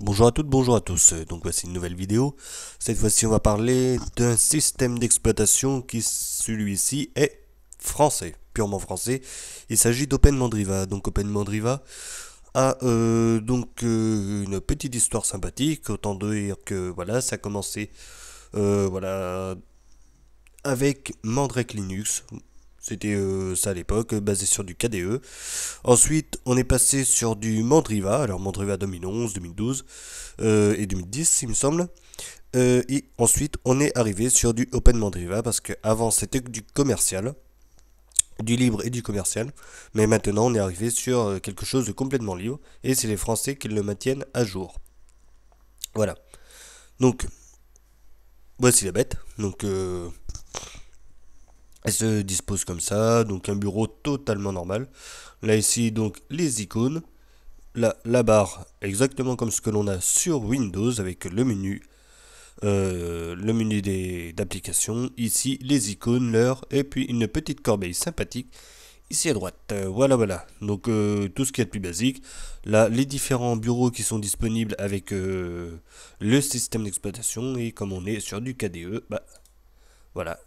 Bonjour à toutes, bonjour à tous. Donc voici une nouvelle vidéo. Cette fois-ci, on va parler d'un système d'exploitation qui, celui-ci, est français, purement français. Il s'agit d'OpenMandriva. Donc OpenMandriva a une petite histoire sympathique. Autant dire que voilà, ça a commencé voilà avec Mandrake Linux. C'était ça à l'époque, basé sur du KDE. Ensuite, on est passé sur du Mandriva, alors Mandriva 2011, 2012 et 2010, il me semble. Et ensuite, on est arrivé sur du Open Mandriva parce qu'avant c'était du commercial, du libre et du commercial. Mais maintenant, on est arrivé sur quelque chose de complètement libre et c'est les Français qui le maintiennent à jour. Voilà. Donc, voici la bête. Donc, elle se dispose comme ça. Donc, un bureau totalement normal. Là, ici, donc, les icônes. La barre exactement comme ce que l'on a sur Windows avec le menu d'applications, ici les icônes, l'heure et puis une petite corbeille sympathique ici à droite. Voilà, voilà. Donc tout ce qui est de plus basique. Là, les différents bureaux qui sont disponibles avec le système d'exploitation et comme on est sur du KDE, bah voilà,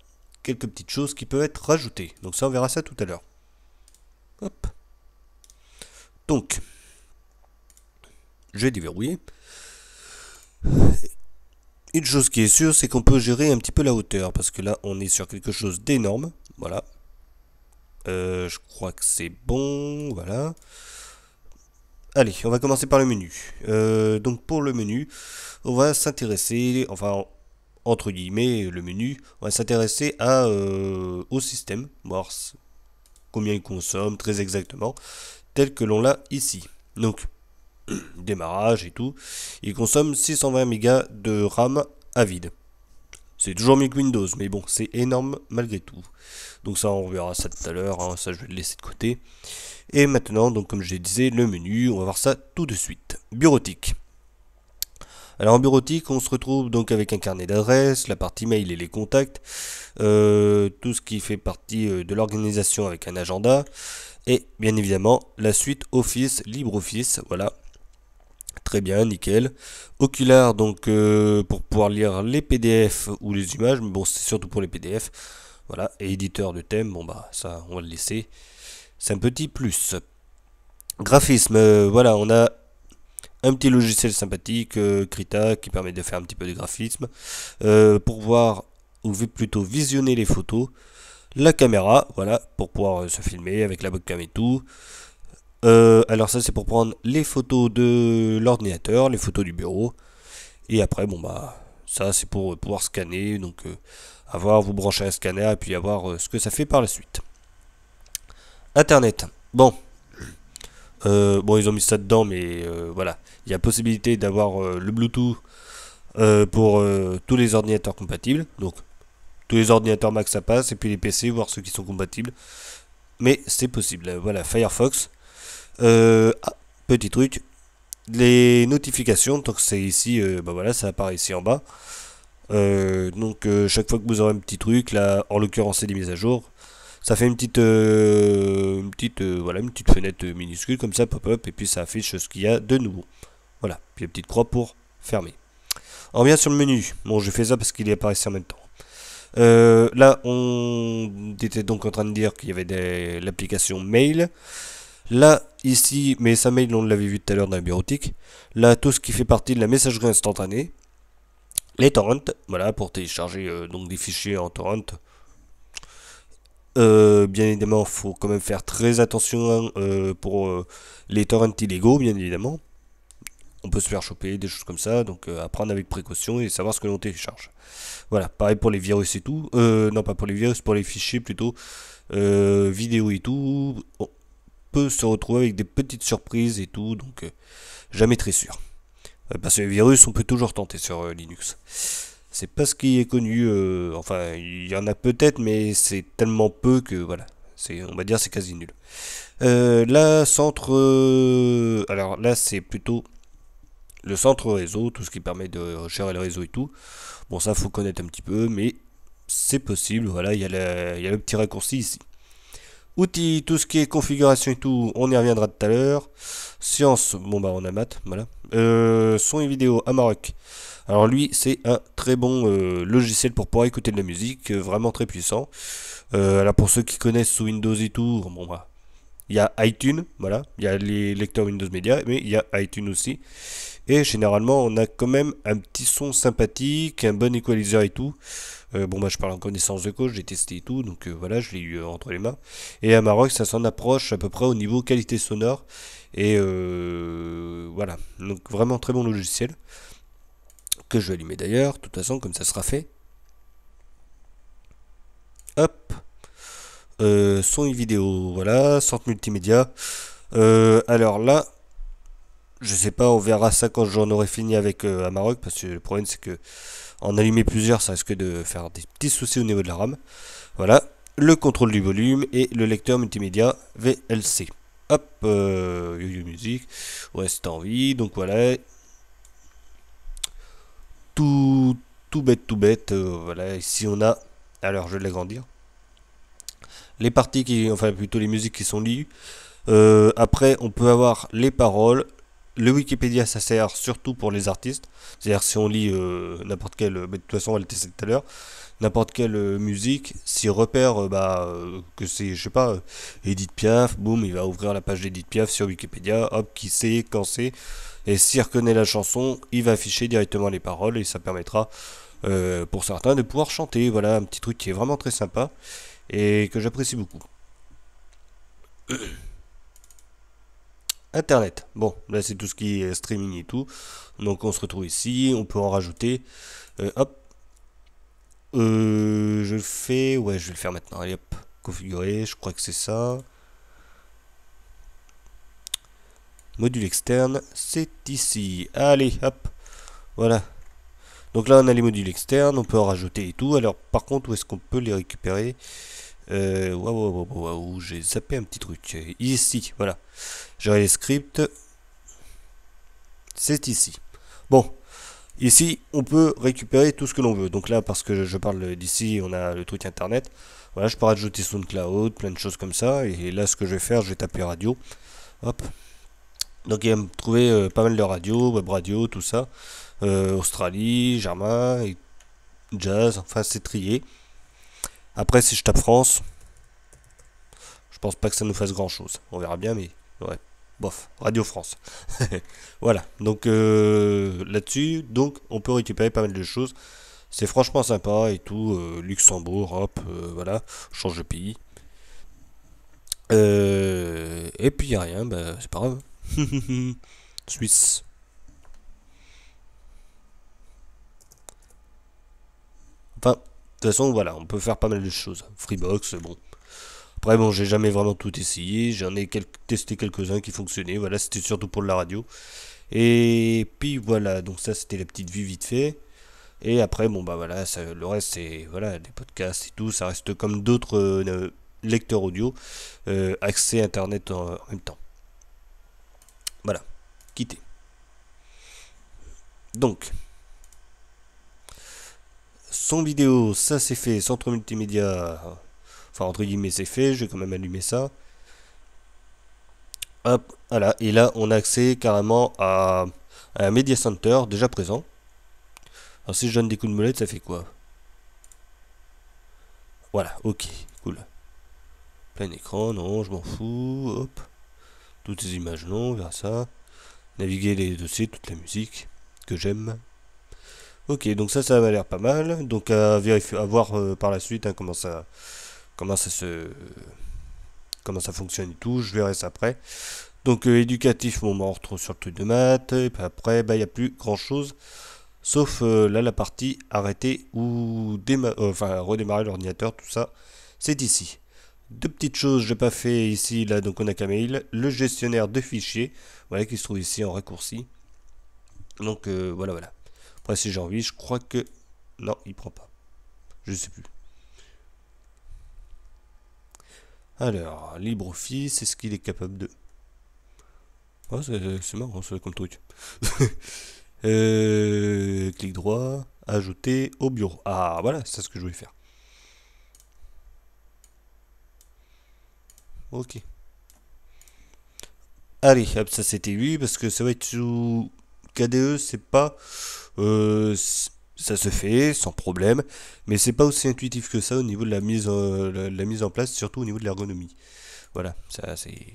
quelques petites choses qui peuvent être rajoutées. Donc ça, on verra ça tout à l'heure. Hop. Donc, je vais déverrouiller. Une chose qui est sûre, c'est qu'on peut gérer un petit peu la hauteur, parce que là, on est sur quelque chose d'énorme. Voilà. Je crois que c'est bon. Voilà. Allez, on va commencer par le menu. Donc pour le menu, on va s'intéresser, enfin entre guillemets, le menu, on va s'intéresser au système, voir combien il consomme très exactement, tel que l'on l'a ici. Donc démarrage et tout, il consomme 620 mégas de RAM à vide. C'est toujours mieux que Windows, mais bon, c'est énorme malgré tout. Donc ça, on verra ça tout à l'heure, hein, ça je vais le laisser de côté. Et maintenant, donc comme je disais, le menu, on va voir ça tout de suite. Bureautique. Alors en bureautique, on se retrouve donc avec un carnet d'adresses, la partie mail et les contacts, tout ce qui fait partie de l'organisation avec un agenda, et bien évidemment la suite Office, LibreOffice, voilà. Très bien, nickel. Oculaire, donc pour pouvoir lire les PDF ou les images, mais bon, c'est surtout pour les PDF. Voilà, et éditeur de thème, bon bah ça, on va le laisser. C'est un petit plus. Graphisme, voilà, on a un petit logiciel sympathique, Krita, qui permet de faire un petit peu de graphisme. Pour voir, ou plutôt visionner les photos. La caméra, voilà, pour pouvoir se filmer avec la webcam et tout. Alors ça c'est pour prendre les photos de l'ordinateur, les photos du bureau. Et après, bon bah, ça c'est pour pouvoir scanner, donc avoir, vous brancher un scanner et puis avoir ce que ça fait par la suite. Internet. Bon, bon ils ont mis ça dedans, mais voilà, il y a possibilité d'avoir le Bluetooth pour tous les ordinateurs compatibles. Donc tous les ordinateurs Mac ça passe, et puis les PC, voir ceux qui sont compatibles. Mais c'est possible. Voilà, Firefox. Ah, petit truc, les notifications, donc c'est ici, bah voilà, ça apparaît ici en bas. Chaque fois que vous aurez un petit truc, là en l'occurrence c'est des mises à jour, ça fait voilà, une petite fenêtre minuscule comme ça, pop-up, et puis ça affiche ce qu'il y a de nouveau. Voilà, puis une petite croix pour fermer. On revient sur le menu. Bon, j'ai fait ça parce qu'il est apparu en même temps. Là, on était donc en train de dire qu'il y avait l'application Mail. Là, ici, mais ça mail, on l'avait vu tout à l'heure dans la bureautique. Là, tout ce qui fait partie de la messagerie instantanée. Les torrents, voilà, pour télécharger donc des fichiers en torrent. Bien évidemment, il faut quand même faire très attention pour les torrents illégaux, bien évidemment. On peut se faire choper, des choses comme ça, donc à prendre avec précaution et savoir ce que l'on télécharge. Voilà, pareil pour les virus et tout. Non, pas pour les virus, pour les fichiers plutôt. Vidéo et tout. On peut se retrouver avec des petites surprises et tout, donc jamais très sûr. Parce que les virus, on peut toujours tenter sur Linux. C'est pas ce qui est connu, enfin, il y en a peut-être, mais c'est tellement peu que voilà. On va dire c'est quasi nul. Là, alors là, c'est plutôt le centre réseau, tout ce qui permet de gérer le réseau et tout. Bon, ça, faut connaître un petit peu, mais c'est possible. Voilà, il y a le petit raccourci ici. Outils, tout ce qui est configuration et tout, on y reviendra tout à l'heure. Science, bon bah on a maths, voilà. Son et vidéo, Amarok. Alors lui, c'est un très bon logiciel pour pouvoir écouter de la musique, vraiment très puissant. Alors pour ceux qui connaissent sous Windows et tout, bon bah, il y a iTunes, voilà, il y a les lecteurs Windows Media, mais il y a iTunes aussi. Et généralement, on a quand même un petit son sympathique, un bon equalizer et tout. Bon, bah, je parle en connaissance de cause, j'ai testé et tout, donc voilà, je l'ai eu entre les mains. Et à Maroc, ça s'en approche à peu près au niveau qualité sonore. Et voilà, donc vraiment très bon logiciel, que je vais allumer d'ailleurs, de toute façon, comme ça sera fait. Hop, son et vidéo, voilà, centre multimédia. Alors là, je sais pas, on verra ça quand j'en aurai fini avec Amarok, parce que le problème c'est que en allumer plusieurs, ça risque de faire des petits soucis au niveau de la RAM. Voilà, le contrôle du volume et le lecteur multimédia VLC. Hop, YoYo Music, ouais c'est envie, donc voilà, tout, tout bête, voilà, ici on a, alors je vais l'agrandir, les parties qui, enfin plutôt les musiques qui sont liées. Après, on peut avoir les paroles. Le Wikipédia, ça sert surtout pour les artistes. C'est-à-dire si on lit n'importe quelle, de toute façon on va le tester tout à l'heure, n'importe quelle musique, s'il repère que c'est, je sais pas, Edith Piaf, boum, il va ouvrir la page d'Edith Piaf sur Wikipédia, hop, qui sait, quand c'est, et s'il reconnaît la chanson, il va afficher directement les paroles et ça permettra pour certains de pouvoir chanter. Voilà, un petit truc qui est vraiment très sympa et que j'apprécie beaucoup. Internet. Bon, là c'est tout ce qui est streaming et tout. Donc on se retrouve ici, on peut en rajouter. Hop. Je le fais. Ouais, je vais le faire maintenant. Allez hop. Configurer, je crois que c'est ça. Module externe, c'est ici. Allez, hop. Voilà. Donc là on a les modules externes, on peut en rajouter et tout. Alors par contre, où est-ce qu'on peut les récupérer? Waouh, j'ai zappé un petit truc. Ici, voilà. J'aurai les scripts. C'est ici. Bon, ici, on peut récupérer tout ce que l'on veut. Donc là, parce que je parle d'ici, on a le truc internet. Voilà, je peux rajouter SoundCloud, plein de choses comme ça. Et là, ce que je vais faire, je vais taper radio. Hop. Donc il va me trouver pas mal de radios, web radio, tout ça. Australie, Germain, et jazz, enfin c'est trié. Après, si je tape France, je pense pas que ça nous fasse grand chose. On verra bien, mais ouais. Bof, Radio France. Voilà, donc là-dessus, donc on peut récupérer pas mal de choses. C'est franchement sympa et tout. Luxembourg, hop, voilà, change de pays. Et puis y a rien, bah c'est pas grave. Suisse. Enfin, de toute façon, voilà, on peut faire pas mal de choses. Freebox, bon. Après, bon, j'ai jamais vraiment tout essayé. J'en ai testé quelques-uns qui fonctionnaient. Voilà, c'était surtout pour de la radio. Et puis voilà, donc ça c'était la petite vue vite fait. Et après, bon bah voilà, ça, le reste c'est voilà, des podcasts et tout. Ça reste comme d'autres lecteurs audio. Accès internet en même temps. Voilà, quitter. Donc, son vidéo, ça c'est fait. Centre multimédia, enfin entre guillemets c'est fait. Je vais quand même allumer ça. Hop, voilà. Et là, on a accès carrément à un Media Center déjà présent. Alors si je donne des coups de molette, ça fait quoi? Voilà, ok, cool. Plein écran, non, je m'en fous. Hop. Toutes ces images, non, on verra ça. Naviguer les dossiers, toute la musique que j'aime. Ok, donc ça m'a l'air pas mal. Donc à vérifier, à voir par la suite hein, comment ça se, comment ça fonctionne et tout. Je verrai ça après. Donc éducatif, bon, bah, on retrouve sur le truc de maths. Et puis après, bah il n'y a plus grand chose. Sauf là la partie arrêter ou enfin redémarrer l'ordinateur, tout ça, c'est ici. Deux petites choses, je n'ai pas fait ici, là donc on a qu'un mail, le gestionnaire de fichiers, voilà qui se trouve ici en raccourci. Donc voilà. Après si j'ai envie, je crois que non, il prend pas. Je sais plus. Alors, LibreOffice, est-ce qu'il est capable de... Oh, c'est marrant ça comme truc. Clic droit, ajouter au bureau. Ah voilà, c'est ce que je voulais faire. Ok. Allez, hop, ça c'était lui, parce que c'est vrai que sous KDE, c'est pas... ça se fait sans problème, mais c'est pas aussi intuitif que ça au niveau de la mise en place, surtout au niveau de l'ergonomie. Voilà, ça c'est...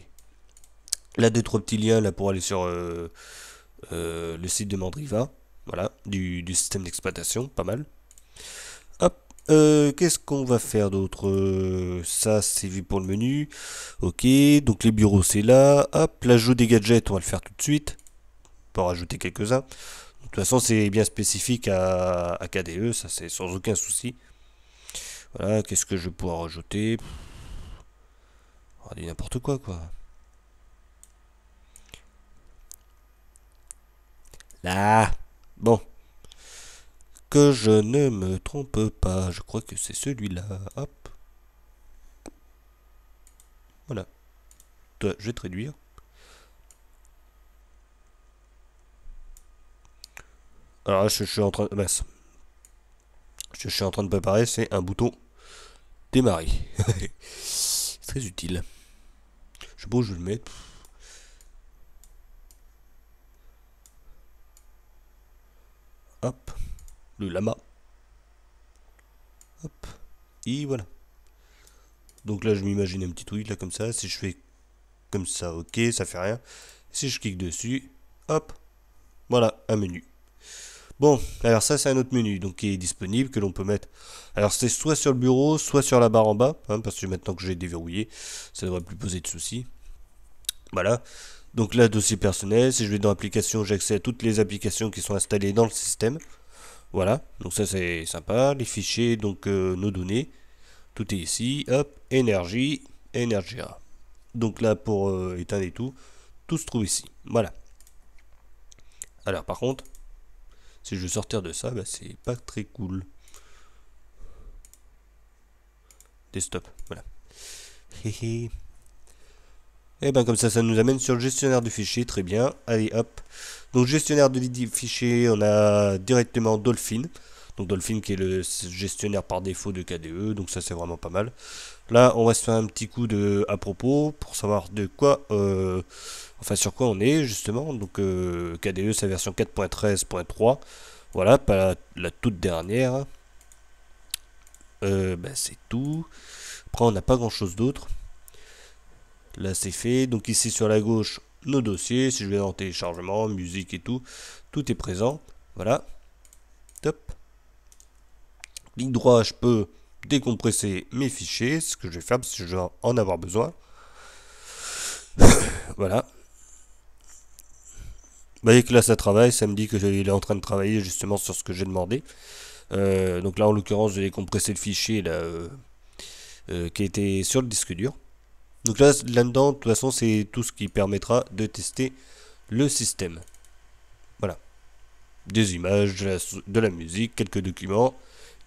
Là, deux, trois petits liens là pour aller sur le site de Mandriva, voilà, du système d'exploitation, pas mal. Hop, qu'est-ce qu'on va faire d'autre? Ça, c'est vu pour le menu. Ok, donc les bureaux, c'est là. Hop, l'ajout des gadgets, on va le faire tout de suite. On peut en rajouter quelques-uns. De toute façon, c'est bien spécifique à KDE, ça c'est sans aucun souci. Voilà, qu'est-ce que je vais pouvoir rajouter? On va dire n'importe quoi, quoi. Là, bon. Que je ne me trompe pas, je crois que c'est celui-là. Hop, voilà. Je vais te réduire. Alors là, je suis en train de... Mince. Je suis en train de préparer, c'est un bouton démarrer. C'est très utile. Je sais pas où je vais le mettre. Hop, le lama. Hop, et voilà. Donc là, je m'imagine un petit truc là comme ça. Si je fais comme ça, ok, ça fait rien. Si je clique dessus, hop, voilà, un menu. Bon, alors ça c'est un autre menu donc qui est disponible, que l'on peut mettre. Alors c'est soit sur le bureau, soit sur la barre en bas, hein, parce que maintenant que j'ai déverrouillé, ça ne devrait plus poser de soucis. Voilà. Donc là, dossier personnel, si je vais dans applications, j'ai accès à toutes les applications qui sont installées dans le système. Voilà, donc ça c'est sympa. Les fichiers, donc nos données, tout est ici. Hop, énergie, Energia. Donc là pour éteindre et tout se trouve ici. Voilà. Alors par contre, si je veux sortir de ça, bah, c'est pas très cool. Desktop, voilà. Et ben comme ça nous amène sur le gestionnaire de fichiers, très bien. Allez hop. Donc gestionnaire de fichiers, on a directement Dolphin. Donc Dolphin qui est le gestionnaire par défaut de KDE, donc ça c'est vraiment pas mal. Là on va se faire un petit coup de à propos pour savoir de quoi, enfin sur quoi on est justement. Donc KDE sa version 4.13.3, voilà, pas la toute dernière. Ben, c'est tout. Après on n'a pas grand chose d'autre. Là c'est fait, donc ici sur la gauche nos dossiers, si je vais dans téléchargement, musique et tout est présent, voilà, top. Clic droit, je peux décompresser mes fichiers, ce que je vais faire parce que je vais en avoir besoin. Voilà. Vous voyez que là ça travaille, ça me dit qu'il est en train de travailler justement sur ce que j'ai demandé. Donc là en l'occurrence j'ai décompressé le fichier là, qui était sur le disque dur. Donc là-dedans, de toute façon, c'est tout ce qui permettra de tester le système. Voilà. Des images, de la musique, quelques documents,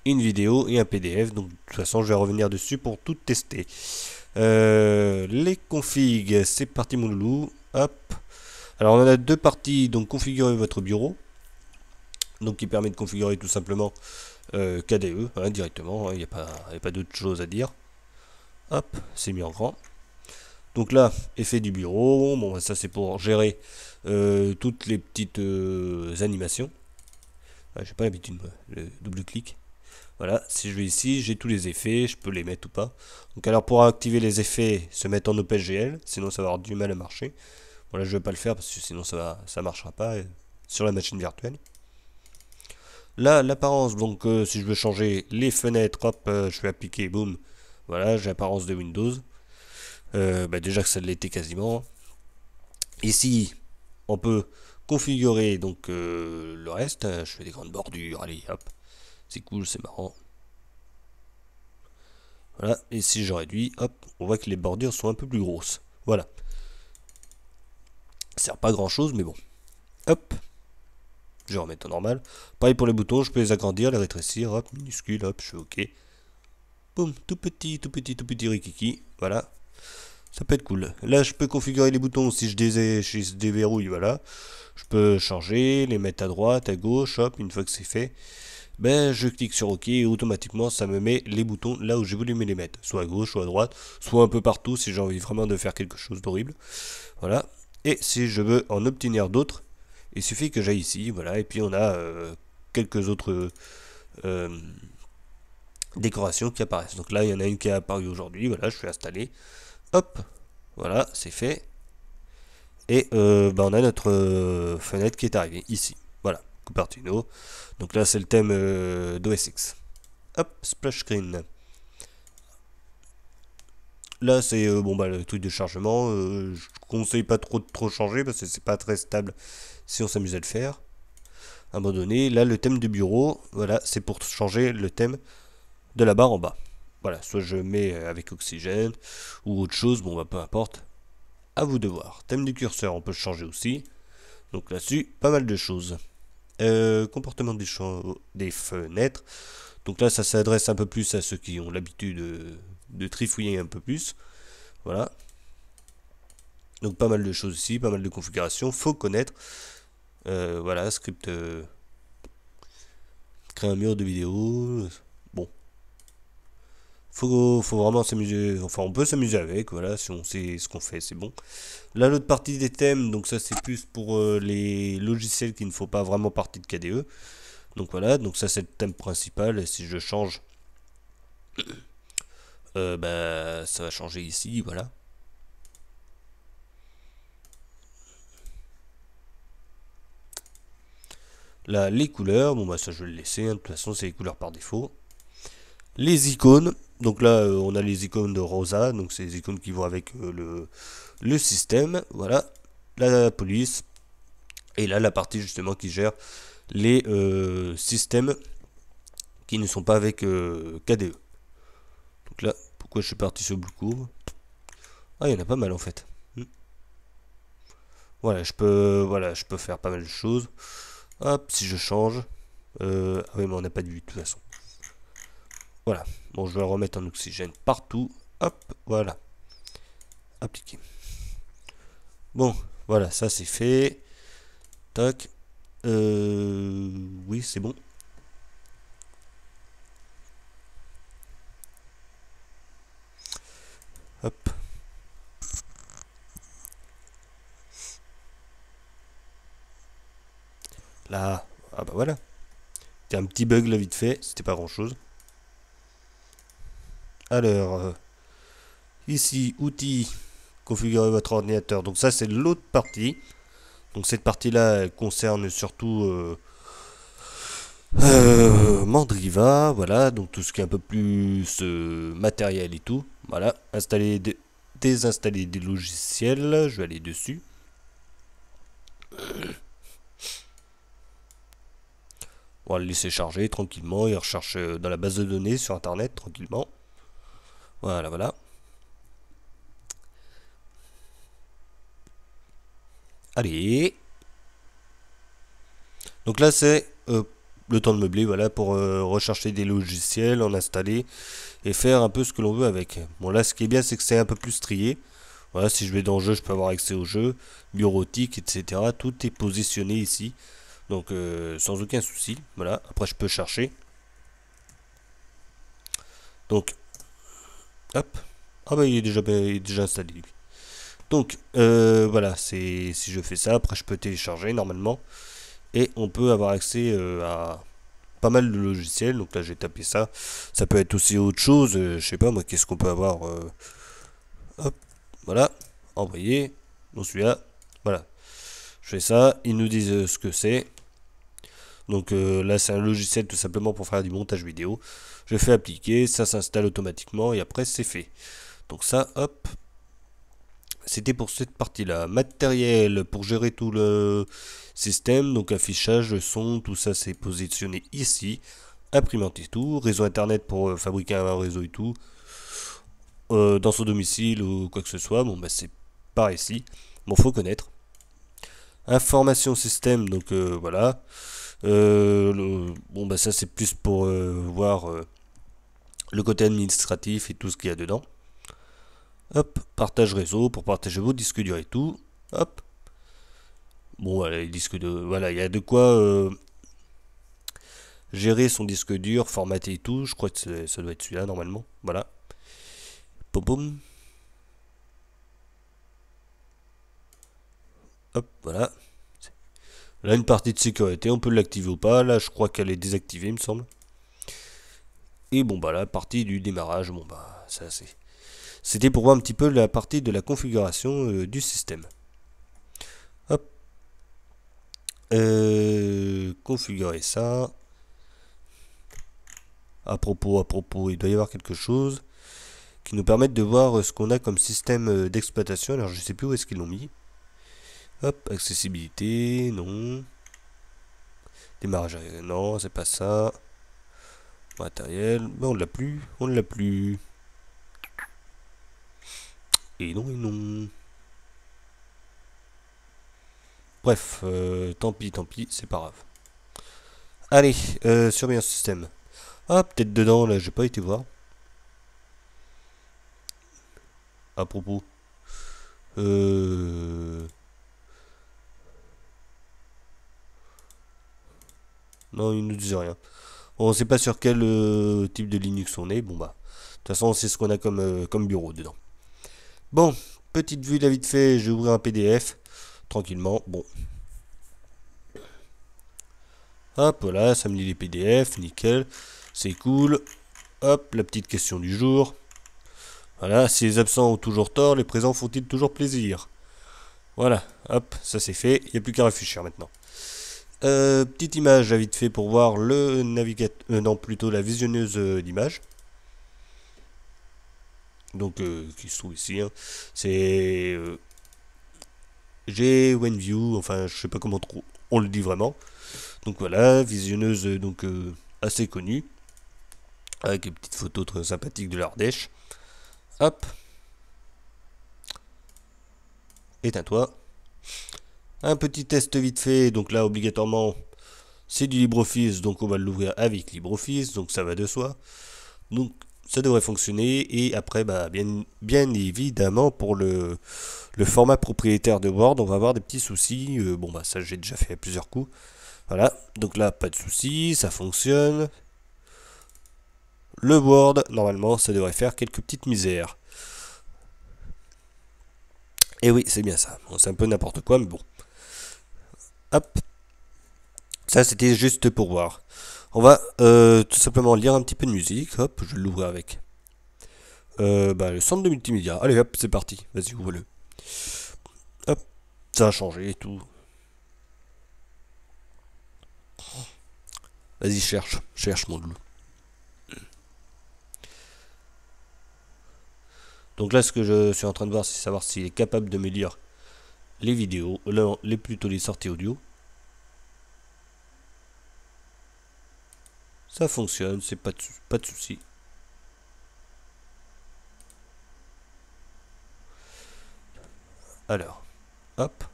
une vidéo et un PDF. Donc de toute façon, je vais revenir dessus pour tout tester. Les configs, c'est parti mon loulou. Hop. Alors on en a deux parties. Donc configurer votre bureau. Donc qui permet de configurer tout simplement KDE hein, directement. Il n'y a pas d'autre chose à dire. Hop, c'est mis en grand. Donc là, effet du bureau, bon ça c'est pour gérer toutes les petites animations. Ah, j'ai pas l'habitude, le double-clic. Voilà, si je vais ici, j'ai tous les effets, je peux les mettre ou pas. Donc alors pour activer les effets, se mettre en OpenGL, sinon ça va avoir du mal à marcher. Voilà, je vais pas le faire parce que sinon ça marchera pas sur la machine virtuelle. Là, l'apparence, donc si je veux changer les fenêtres, hop, je vais appliquer, boum. Voilà, j'ai l'apparence de Windows. Bah déjà que ça l'était quasiment. Ici, on peut configurer donc le reste. Je fais des grandes bordures, allez hop, c'est cool, c'est marrant. Voilà, et si je réduis, hop, on voit que les bordures sont un peu plus grosses. Voilà. Ça sert pas à grand chose, mais bon. Hop, je vais remettre en normal. Pareil pour les boutons, je peux les agrandir, les rétrécir, hop, minuscule, hop, je fais OK. Boum, tout petit rikiki, voilà. Ça peut être cool. Là, je peux configurer les boutons si je déverrouille, voilà. Je peux changer, les mettre à droite, à gauche, hop, une fois que c'est fait. Ben, je clique sur OK et automatiquement, ça me met les boutons là où j'ai voulu me les mettre. Soit à gauche, soit à droite, soit un peu partout si j'ai envie vraiment de faire quelque chose d'horrible. Voilà. Et si je veux en obtenir d'autres, il suffit que j'aille ici, voilà, et puis on a quelques autres décorations qui apparaissent. Donc là, il y en a une qui est apparue aujourd'hui, voilà, je suis installé. Hop, voilà, c'est fait. Et on a notre fenêtre qui est arrivée ici. Voilà, Cupertino. Donc là, c'est le thème d'OS X. Hop, splash screen. Là, c'est le truc de chargement. Je conseille pas trop changer parce que c'est pas très stable si on s'amuse à le faire. Abandonné. Là, le thème du bureau, voilà, c'est pour changer le thème de la barre en bas. Voilà, soit je mets avec oxygène ou autre chose, bon, peu importe. À vous de voir. Thème du curseur, on peut le changer aussi. Donc là-dessus, pas mal de choses. Comportement des fenêtres. Donc là, ça s'adresse un peu plus à ceux qui ont l'habitude de trifouiller un peu plus. Voilà. Donc pas mal de choses ici, pas mal de configurations. Faut connaître. Voilà, script. Créer un mur de vidéo. Bon. Faut vraiment s'amuser. Enfin, on peut s'amuser avec. Voilà, si on sait ce qu'on fait, c'est bon. Là, l'autre partie des thèmes, donc ça c'est plus pour les logiciels qui ne font pas vraiment partie de KDE. Donc voilà, donc ça c'est le thème principal. Et si je change, ça va changer ici, voilà. Là, les couleurs, ça je vais le laisser, hein, de toute façon c'est les couleurs par défaut. Les icônes, donc là on a les icônes de Rosa, donc c'est les icônes qui vont avec le système, voilà. La police, et là la partie justement qui gère les systèmes qui ne sont pas avec KDE. Donc là, pourquoi je suis parti sur Blue Cove? Ah, il y en a pas mal en fait. Voilà, je peux faire pas mal de choses. Hop, si je change. Ah oui, mais on n'a pas de vue de toute façon. Voilà. Bon, je vais remettre un oxygène partout. Hop, voilà. Appliquer. Bon, voilà, ça c'est fait. Tac. Oui, c'est bon. Hop. Là. Ah bah voilà. C'était un petit bug là vite fait. C'était pas grand chose. Alors, ici, outils. Configurer votre ordinateur. Donc ça c'est l'autre partie. Donc cette partie-là elle concerne surtout Mandriva, voilà, donc tout ce qui est un peu plus matériel et tout. Voilà, désinstaller des logiciels, je vais aller dessus. On va le laisser charger tranquillement, il recherche dans la base de données sur internet tranquillement. Voilà, voilà. Allez. Donc là c'est le temps de meubler, voilà, pour rechercher des logiciels, en installer et faire un peu ce que l'on veut avec. Bon là ce qui est bien c'est que c'est un peu plus trié. Voilà, si je vais dans le jeu, je peux avoir accès au jeu, bureautique, etc. Tout est positionné ici. Donc sans aucun souci. Voilà, après je peux chercher. Donc, hop. Ah bah il est déjà installé lui. Donc voilà, si je fais ça, après je peux télécharger normalement. Et on peut avoir accès à pas mal de logiciels. Donc là j'ai tapé ça. Ça peut être aussi autre chose. Je sais pas moi, qu'est-ce qu'on peut avoir. Hop, voilà. Envoyer. Bon celui-là. Voilà. Je fais ça. Ils nous disent ce que c'est. Donc là c'est un logiciel tout simplement pour faire du montage vidéo. Je fais appliquer, ça s'installe automatiquement et après c'est fait. Donc ça, hop, c'était pour cette partie-là. Matériel pour gérer tout le système, donc affichage, son, tout ça c'est positionné ici. Imprimante et tout, réseau internet pour fabriquer un réseau et tout. Dans son domicile ou quoi que ce soit, c'est par ici. Bon, faut connaître. Information système, donc voilà. Ça c'est plus pour voir le côté administratif et tout ce qu'il y a dedans. Hop, partage réseau pour partager vos disques durs et tout. Hop. Bon, voilà, les disques de, voilà, il y a de quoi gérer son disque dur, formater et tout. Je crois que ça doit être celui-là normalement. Voilà. Boum boum. Hop, voilà. Là, une partie de sécurité, on peut l'activer ou pas. Là, je crois qu'elle est désactivée, il me semble. Et bon, bah, la partie du démarrage, bon, bah, ça, c'était pour voir un petit peu la partie de la configuration du système. Hop. Configurer ça. À propos, il doit y avoir quelque chose qui nous permette de voir ce qu'on a comme système d'exploitation. Alors, je sais plus où est-ce qu'ils l'ont mis. Hop, accessibilité, non. Démarrage, non, c'est pas ça. Matériel, ben on l'a plus, on ne l'a plus. Et non. Bref, tant pis, c'est pas grave. Allez, surveillance système. Ah, peut-être dedans, là, j'ai pas été voir. À propos. Non, il nous disait rien. On sait pas sur quel type de Linux on est. Bon, bah, de toute façon, c'est ce qu'on a comme bureau dedans. Bon, petite vue là vite fait, je vais ouvrir un PDF. Tranquillement, bon. Hop, voilà, ça me lit les PDF, nickel. C'est cool. Hop, la petite question du jour. Voilà, si les absents ont toujours tort, les présents font-ils toujours plaisir? Voilà, hop, ça c'est fait, il n'y a plus qu'à réfléchir maintenant. Petite image à vite fait pour voir le navigateur, non plutôt la visionneuse d'images. Donc qui se trouve ici, hein. C'est GWenView, enfin je sais pas comment on le dit vraiment. Donc voilà, visionneuse donc assez connue, avec une petite photo très sympathique de l'Ardèche. Hop. Éteins-toi. Un petit test vite fait, donc là obligatoirement c'est du LibreOffice, donc on va l'ouvrir avec LibreOffice, donc ça va de soi. Donc ça devrait fonctionner, et après bah, bien évidemment pour le format propriétaire de Word, on va avoir des petits soucis. Bon bah ça j'ai déjà fait à plusieurs coups. Voilà, donc là pas de soucis, ça fonctionne. Le Word, normalement ça devrait faire quelques petites misères. Et oui, c'est bien ça. Bon, c'est un peu n'importe quoi, mais bon. Hop. Ça, c'était juste pour voir. On va tout simplement lire un petit peu de musique. Hop, je vais l'ouvrir avec. Bah, le centre de multimédia. Allez, hop, c'est parti. Vas-y, ouvre-le. Hop, ça a changé et tout. Vas-y, cherche mon loup. Donc là, ce que je suis en train de voir, c'est savoir s'il est capable de me lire les vidéos, plutôt les sorties audio. Ça fonctionne, c'est pas de souci. Alors, hop.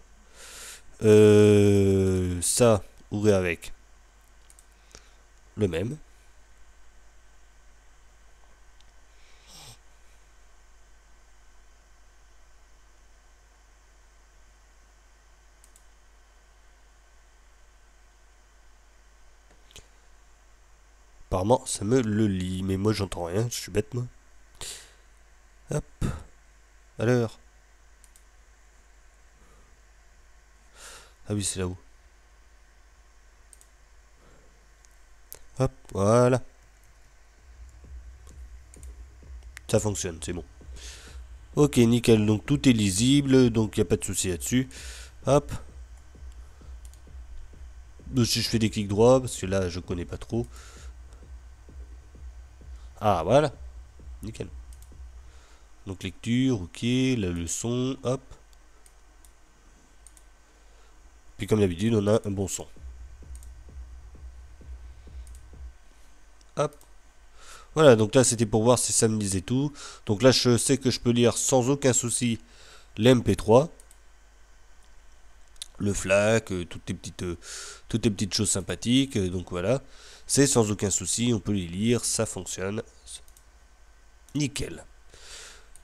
Ça, ouvrir avec le même. Apparemment, ça me le lit, mais moi j'entends rien, je suis bête moi. Hop. Alors. Ah oui, c'est là-haut. Hop, voilà. Ça fonctionne, c'est bon. Ok, nickel, donc tout est lisible, donc il n'y a pas de souci là-dessus. Hop. Si je fais des clics droits, parce que là je connais pas trop. Ah, voilà. Nickel. Donc lecture, ok, la leçon, hop. Puis comme d'habitude, on a un bon son. Hop. Voilà, donc là c'était pour voir si ça me lisait tout. Donc là je sais que je peux lire sans aucun souci l'MP3, le FLAC, toutes les petites choses sympathiques. Donc voilà, c'est sans aucun souci, on peut les lire, ça fonctionne. Nickel.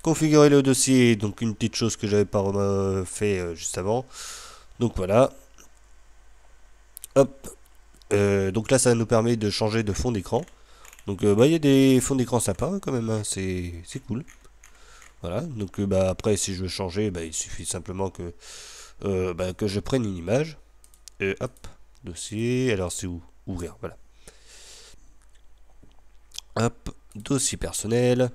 Configurer le dossier, donc une petite chose que j'avais pas fait juste avant. Donc voilà. Hop. Donc là ça nous permet de changer de fond d'écran. Donc bah il y a des fonds d'écran sympas hein, quand même, hein, c'est cool. Voilà, donc bah après si je veux changer, bah, il suffit simplement que que je prenne une image. Hop, dossier, alors c'est où? Ouvrir, voilà. Hop, dossier personnel.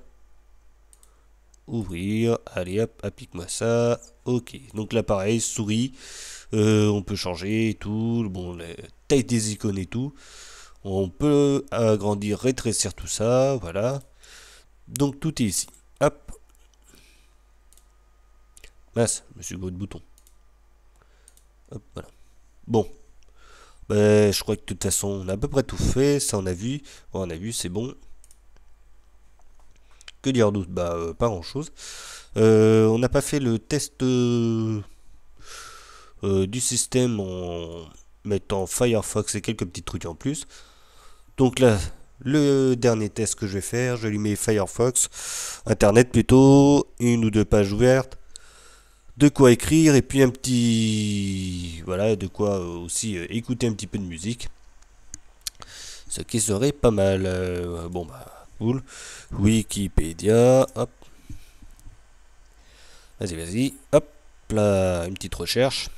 Ouvrir, allez hop, applique-moi ça. Ok, donc là pareil, souris, on peut changer et tout, bon, la taille des icônes et tout. On peut agrandir, rétrécir tout ça, voilà. Donc tout est ici. Hop. Mince, je me suis gros de bouton. Hop, voilà. Bon. Ben, je crois que de toute façon, on a à peu près tout fait. Ça, on a vu. Bon, on a vu, c'est bon. Que dire d'autre? Pas grand chose. On n'a pas fait le test du système en mettant Firefox et quelques petits trucs en plus. Donc là, le dernier test que je vais faire, je lui mets Firefox, Internet plutôt, une ou deux pages ouvertes, de quoi écrire et puis un petit, voilà, de quoi aussi écouter un petit peu de musique, ce qui serait pas mal. Bon bah cool. Wikipédia, hop, vas-y, hop, là une petite recherche.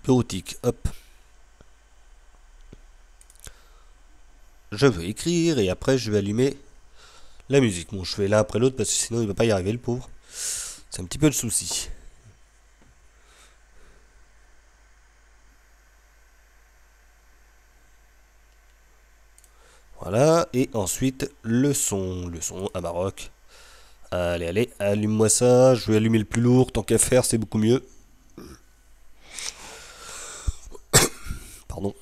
Bureautique, hop. Je veux écrire et après je vais allumer la musique. Bon, je fais l'un après l'autre parce que sinon il va pas y arriver le pauvre. C'est un petit peu le souci. Voilà, et ensuite le son à Maroc. Allez, allume-moi ça, je vais allumer le plus lourd, tant qu'à faire, c'est beaucoup mieux. Pardon.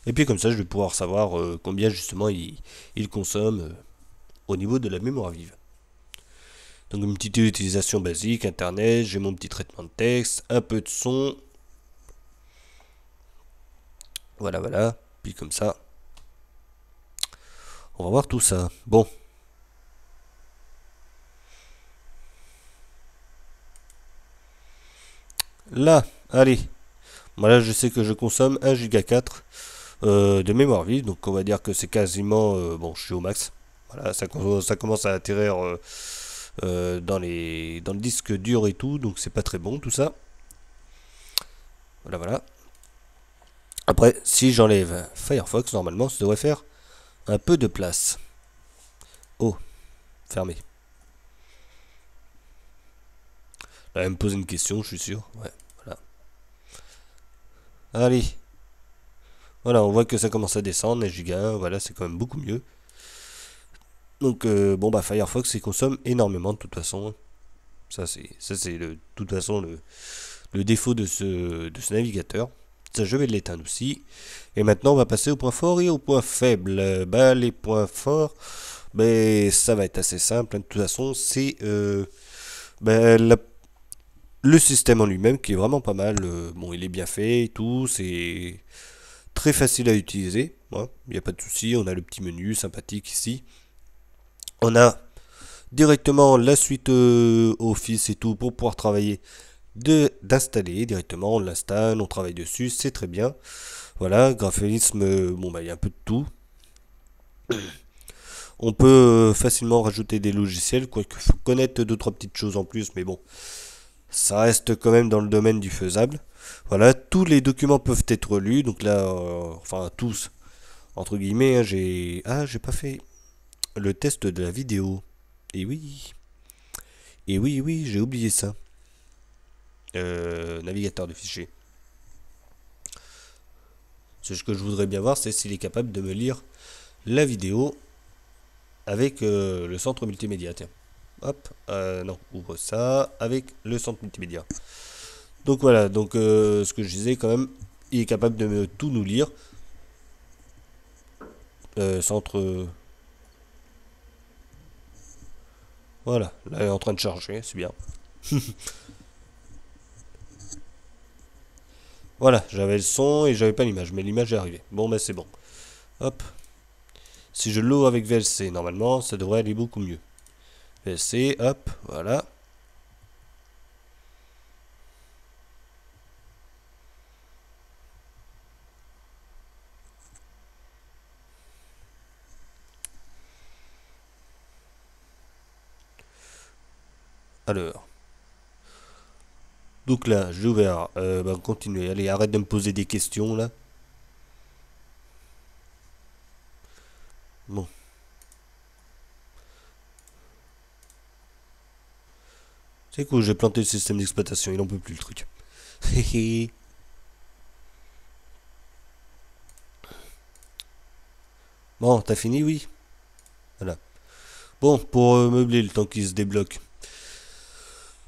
Et puis comme ça, je vais pouvoir savoir combien justement il consomme au niveau de la mémoire vive. Donc une petite utilisation basique, internet, j'ai mon petit traitement de texte, un peu de son. Voilà. Puis comme ça, on va voir tout ça. Bon. Là, allez. Voilà, je sais que je consomme 1,4 Go de mémoire vive, donc on va dire que c'est quasiment, bon, je suis au max. Voilà, ça commence à atterrir dans le disque dur et tout, donc c'est pas très bon tout ça. Voilà. Après, si j'enlève Firefox, normalement, ça devrait faire un peu de place. Oh, fermé. Là, elle me pose une question, je suis sûr. Ouais, voilà. Allez. Voilà, on voit que ça commence à descendre, les gigas, voilà, c'est quand même beaucoup mieux. Donc, bon, bah, Firefox, il consomme énormément de toute façon. Ça, c'est de toute façon le défaut de ce navigateur. Ça, je vais l'éteindre aussi. Et maintenant, on va passer au point fort et au point faible. Les points forts, ça va être assez simple. De toute façon, c'est le système en lui-même qui est vraiment pas mal. Bon, il est bien fait et tout. C'est très facile à utiliser. Il n'y a pas de souci. On a le petit menu sympathique ici. On a directement la suite Office et tout pour pouvoir travailler d'installer directement, on l'installe, on travaille dessus, c'est très bien. Voilà, graphisme, il y a un peu de tout. On peut facilement rajouter des logiciels, quoique faut connaître deux trois petites choses en plus, mais bon, ça reste quand même dans le domaine du faisable. Voilà, tous les documents peuvent être lus, donc là, enfin tous, entre guillemets, hein, j'ai pas fait le test de la vidéo. Et oui, oui, j'ai oublié ça. Navigateur de fichiers. Ce que je voudrais bien voir, c'est s'il est capable de me lire la vidéo avec le centre multimédia. Tiens. Hop, non, ouvre ça avec le centre multimédia. Donc voilà, donc ce que je disais quand même, il est capable de tout nous lire. Centre. Voilà, là il est en train de charger, c'est bien. Voilà, j'avais le son et j'avais pas l'image, mais l'image est arrivée. Bon, c'est bon. Hop. Si je l'ouvre avec VLC, normalement, ça devrait aller beaucoup mieux. VLC, hop, voilà. Alors. Donc là, j'ai ouvert. Continuez. Allez, arrête de me poser des questions là. Bon. C'est cool, j'ai planté le système d'exploitation. Il en peut plus le truc. Bon, t'as fini, oui. Voilà. Bon, pour meubler le temps qu'il se débloque.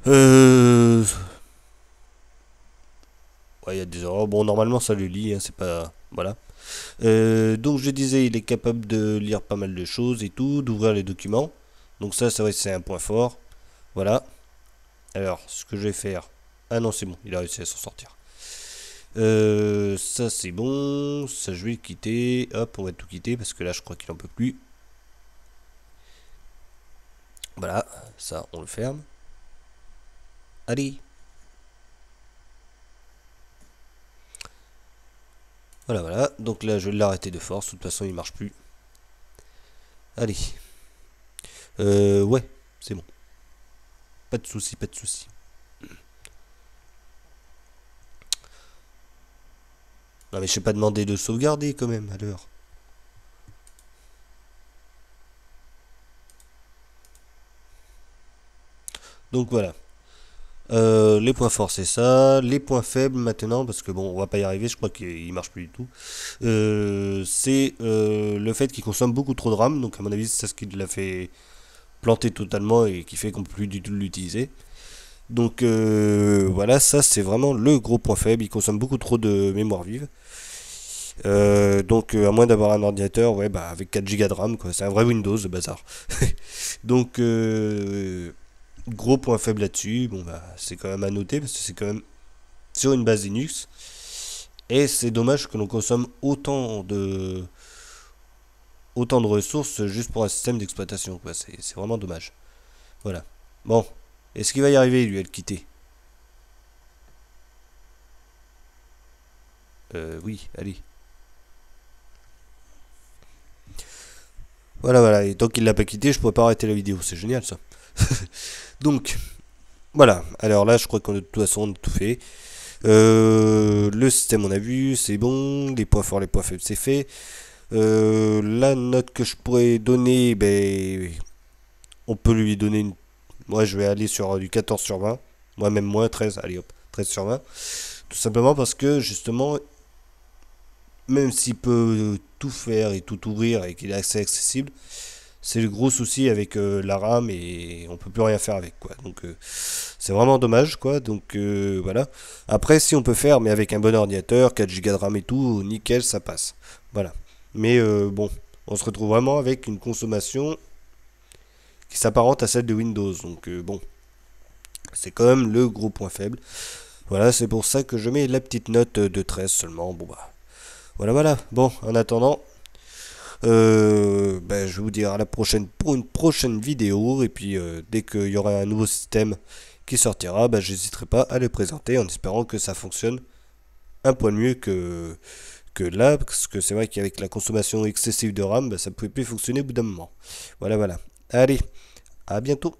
Euh... Ouais, il y a des erreurs. Bon, normalement, ça le lit, hein, c'est pas... Voilà. Donc, je disais, il est capable de lire pas mal de choses et tout, d'ouvrir les documents. Donc ça, c'est vrai que c'est un point fort. Voilà. Alors, ce que je vais faire... Ah non, c'est bon, il a réussi à s'en sortir. Ça, c'est bon. Ça, je vais le quitter. Hop, on va tout quitter parce que là, je crois qu'il en peut plus. Voilà, ça, on le ferme. Allez. Voilà, voilà. Donc là, je vais l'arrêter de force. De toute façon, il marche plus. Allez. Ouais, c'est bon. Pas de souci, pas de souci. Non, mais je t'ai pas demandé de sauvegarder quand même, à l'heure. Donc voilà. Les points forts, c'est ça. Les points faibles maintenant, parce que bon, on va pas y arriver, je crois qu'il marche plus du tout. C'est le fait qu'il consomme beaucoup trop de RAM. Donc à mon avis, c'est ce qui l'a fait planter totalement et qui fait qu'on peut plus du tout l'utiliser. Donc voilà, ça c'est vraiment le gros point faible. Il consomme beaucoup trop de mémoire vive. Donc à moins d'avoir un ordinateur, ouais, bah avec 4 Go de RAM, quoi. C'est un vrai Windows, le bazar. Donc gros point faible là-dessus. Bon bah c'est quand même à noter parce que c'est quand même sur une base Linux. Et c'est dommage que l'on consomme autant de ressources juste pour un système d'exploitation, quoi. C'est vraiment dommage. Voilà. Bon. Est-ce qu'il va y arriver, lui, à le quitter? Oui, allez. Voilà, voilà. Et tant qu'il l'a pas quitté, je pourrais pas arrêter la vidéo. C'est génial, ça. Donc, voilà. Alors là, je crois qu'on de toute façon, on a tout fait. Le système, on a vu, c'est bon. Les points forts, les points faibles, c'est fait. La note que je pourrais donner, ben, on peut lui donner une... Moi, je vais aller sur du 14 sur 20. Moi, même moins, 13. Allez, hop, 13 sur 20. Tout simplement parce que, justement, même s'il peut tout faire et tout ouvrir et qu'il est assez accessible, c'est le gros souci avec la RAM et on peut plus rien faire avec, quoi. Donc c'est vraiment dommage, quoi. Donc voilà. Après, si on peut faire, mais avec un bon ordinateur, 4 Go de RAM et tout, nickel, ça passe. Voilà. Mais bon, on se retrouve vraiment avec une consommation qui s'apparente à celle de Windows. Donc bon, c'est quand même le gros point faible. Voilà, c'est pour ça que je mets la petite note de 13 seulement. Bon bah, voilà, voilà. Bon, en attendant, ben, je vais vous dire à la prochaine pour une prochaine vidéo. Et puis, dès qu'il y aura un nouveau système qui sortira, ben, j'hésiterai pas à le présenter en espérant que ça fonctionne un point de mieux que là. Parce que c'est vrai qu'avec la consommation excessive de RAM, ben, ça pouvait plus fonctionner au bout d'un moment. Voilà, voilà. Allez, à bientôt.